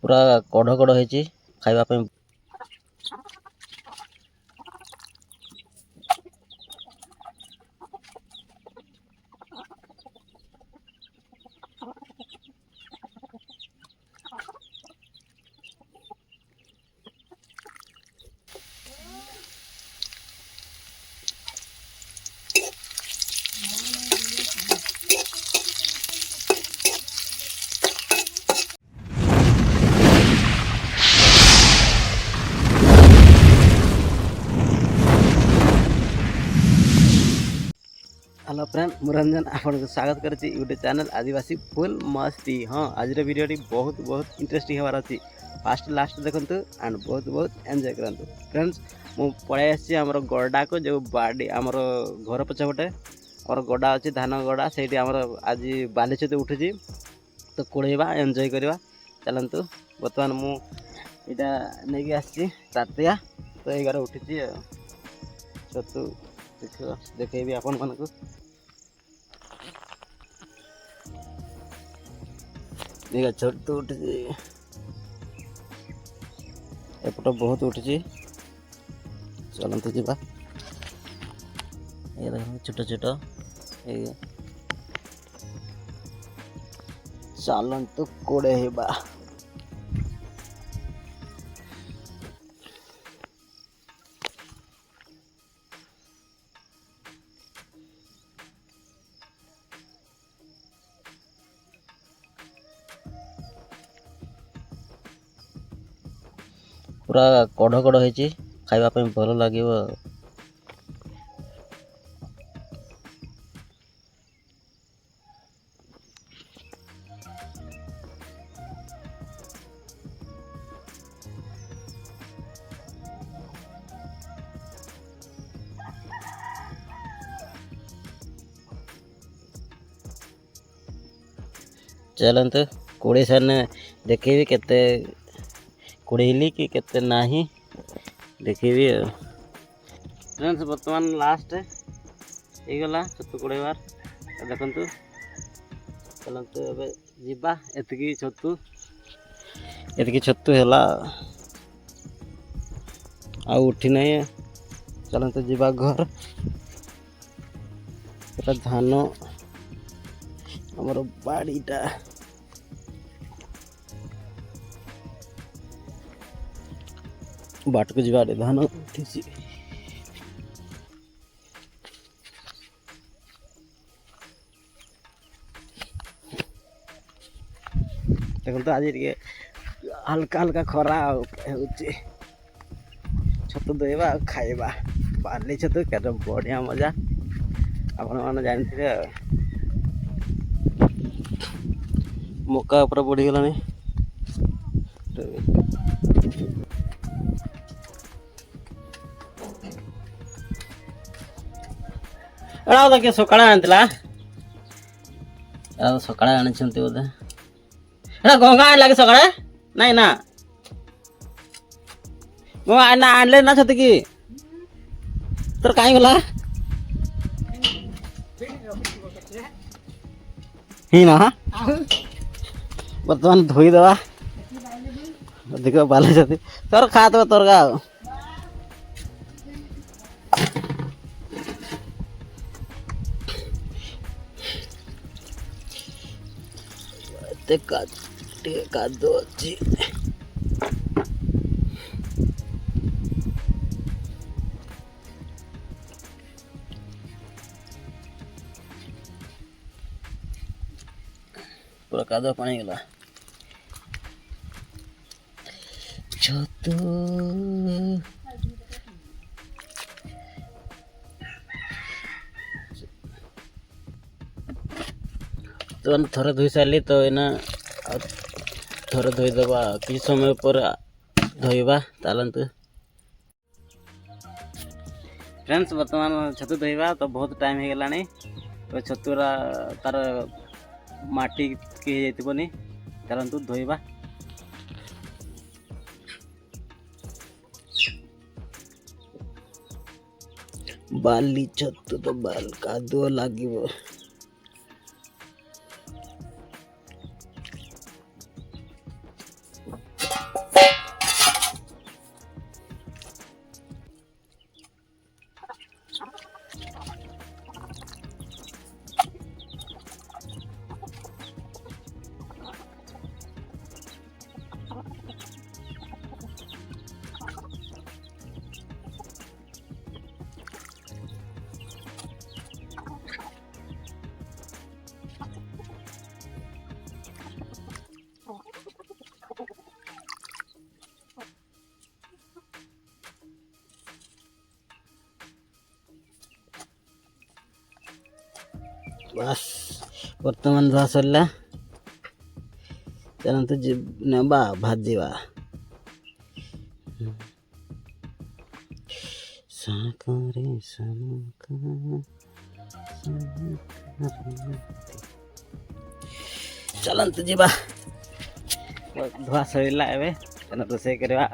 पूरा कढ़ कढ़ होती खावाई। Hello friend मुरंजन आपको स्वागत करुच्ची यूट्यूब चैनल आदिवासी फुल मस्ती। हाँ आज वीडियो बहुत बहुत इंटरेस्टिंग हमार अच्छी फास्ट लास्ट देखु एंड बहुत बहुत एंजॉय करूँ। फ्रेंड्स मु पलि आसी आम गड़ा को जो बाड़ी आम घर पछपटे आम गड़ा अच्छी धान गड़ा से आज बाली छतु उठुची तो कोड़ेबा एंजॉय करवा चलतु। बर्तमान मुझा नहीं आसी तातिया तो ये घर उठी छतु देखेबी आपण मानक देखा छतु उठी एपट बहुत उठी चलते जा छोट छोट चलतु कोड़े पूरा कढ़ कढ़ होती खावाई भल लगे। चलते कोड़े सन देखेबी केते कोड़ेली कि केते नाही देखेबी। फ्रेंड्स बर्तमान लास्ट हो गला छतु कोड़ेबार देखु चलते ए जीवा एतिकी छतु है आ उठी नहीं चलते जीवा घर धान आमर बाड़ीटा बाट को जा धान उठी देखो तो आज हल्का हल्का खरा छतु धोवा खाइबा बाली छतु के बढ़िया मजा आपण मैंने जानते मका पूरा बढ़ीगला। एड़ा किए सका आना सका आनी बोधे एड़ा गंगा आनला कि सका नाई ना गंगा आनले ना छत कि तोर कहीं गला ही ना बर्तमान धोई दवा देख बाले छत तोर खा तो तोर का कादो अच्छी पूरा कादो पानी गला छतु तो थोड़ा धोई सारी तो इना थोड़ा धोई दबा किसी समय पर धोइबा चलतु। फ्रेंड्स बर्तमान छतु धोइबा तो बहुत टाइम हो गलानी तो छतुरा तार माटी के जाइबनी चलतु धोइबा। बाली छतु तो बाल कादुआ लागिबो ବାସ୍ ବର୍ତ୍ତମାନ ଧୁଆ ସରିଲା। ଚାଲନ୍ତୁ ନେବା ଭାଜିବା। ସାକରେ ଚାଲନ୍ତୁ ଯିବା। ଧୁଆ ସରିଲା ଏବେ ରୋଷେଇ କରିବା।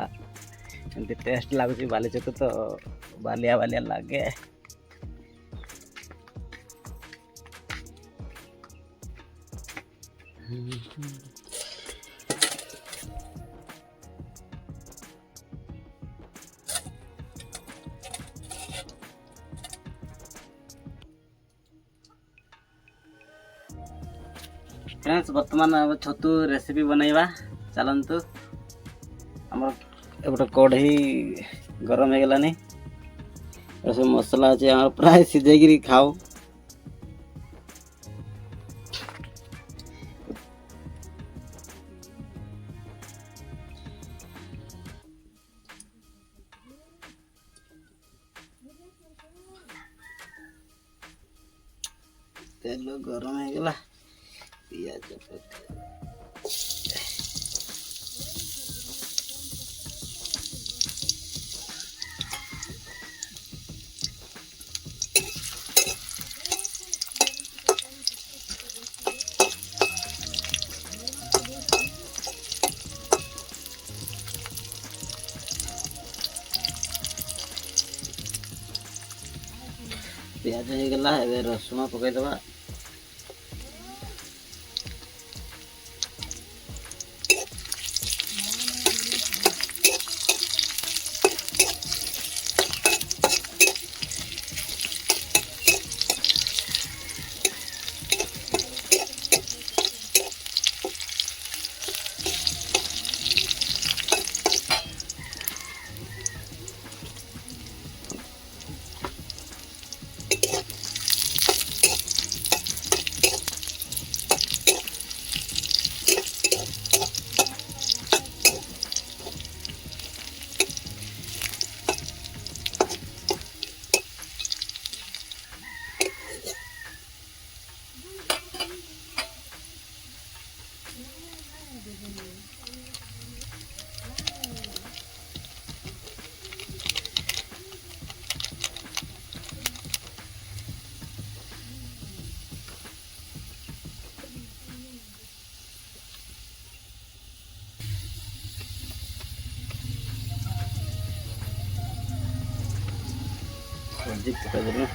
ଏମିତି ଟେଷ୍ଟ ଲାଗୁଛି ବାଲି ଛତୁ ତ ବାଲିଆ ବାଲିଆ ଲାଗେ। फ्रेंड्स बर्तमान छतु रेसिपी बनैबा चलतु। आम एपटे कढ़ई गरम हो गलानी। सब मसला अच्छे आम प्राय सीझे खाऊ। तेल गरम हो गला पियाज पियाज हो गला। ए रसुण पकईदबा। सब्जी पकईदेलु।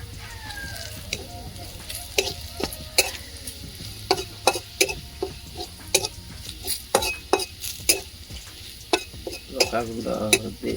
लका गुड़ा हल्दी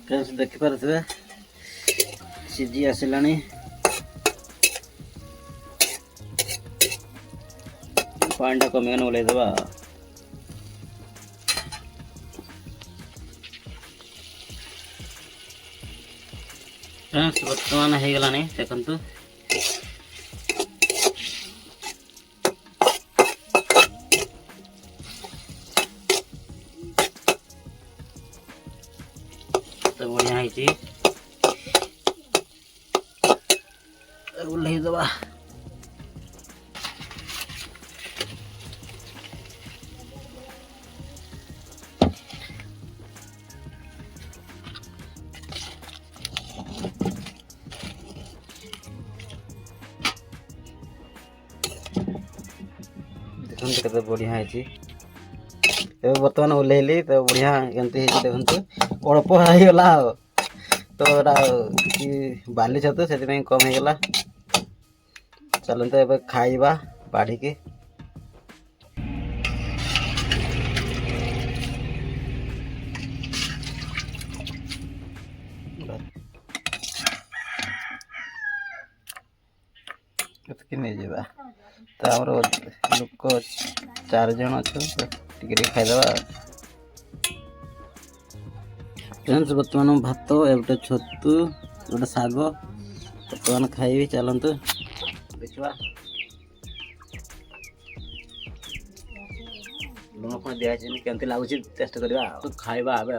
फ्रेंड्स देखिपे सीझी आसला। पानी टा कमिगन ओल्लैदबा। फ्रेंड्स बर्तमान हो गलानी देखंतु। तो बढ़िया है ओल्लैदबा। देखते केते बढ़िया है। बर्तमान ओल्लैली तो बढ़िया एमती देखो अल्प होगला तो बाली छतु से कम होगला। चलते ए खाइबा बाढ़ के। नहीं जावा तो आमर लोक 4 जन अच्छे तो टिके खाईदे। फ्रेंड्स बर्तमान भात एवटे छतु गोटे शाग बर्तमान खाइबी। चलतु देखा लुण फुण दिखाई केमती लगुच टेस्ट करवा तो खाइबा आबे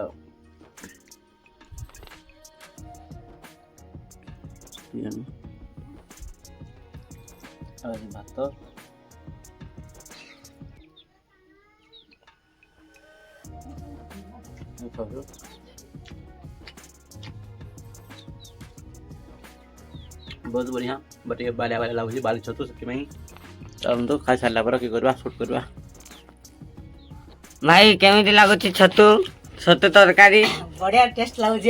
भात बहुत बढ़िया बट ये बालिया बालिया लगुच बाली छतु से चलते खाई सारा पर कि करवा शूट करवा। भाई केमिति लगुच छतु छतु तरकारी बढ़िया टेस्ट लगुच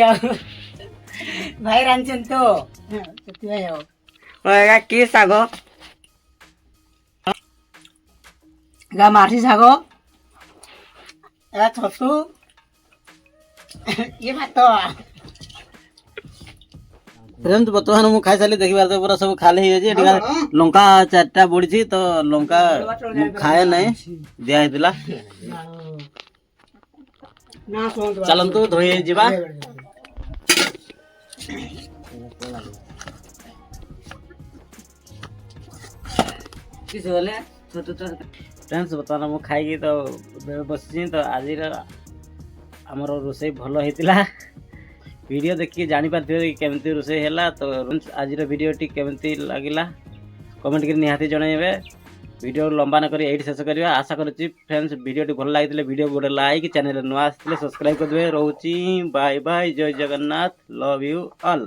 भाई रांचन तो ସେଥିପାଇଁ ଆଉ एगा की साग ଏଟା ମାଠି ଶାଗ ଏଟା ଛତୁ ये भात। फ्रेंड्स बर्तमान मुझे खाई सारी देखिए तो पूरा सब खाली हो लंका 4टा बढ़ी तो लंका खाए ना दिया चलतु धोई जा। फ्रेंड्स बर्तमान मुझे खाई तो बस तो आज आमर रोषे भल होता वीडियो देखिए जापर कि केमती रोषे है। तो आज वीडियोटी केमती लगिला कमेंट कर निहाती जनइबे। वीडियो लंबा न करी एठी शेष करवा आशा करुच्ची। फ्रेंड्स वीडियोटी भल लगी वीडियो गोटे लाइक चैनल नुआ आसते सब्सक्राइब करदे। रोची बाय बाय जय जगन्नाथ लव यू ऑल।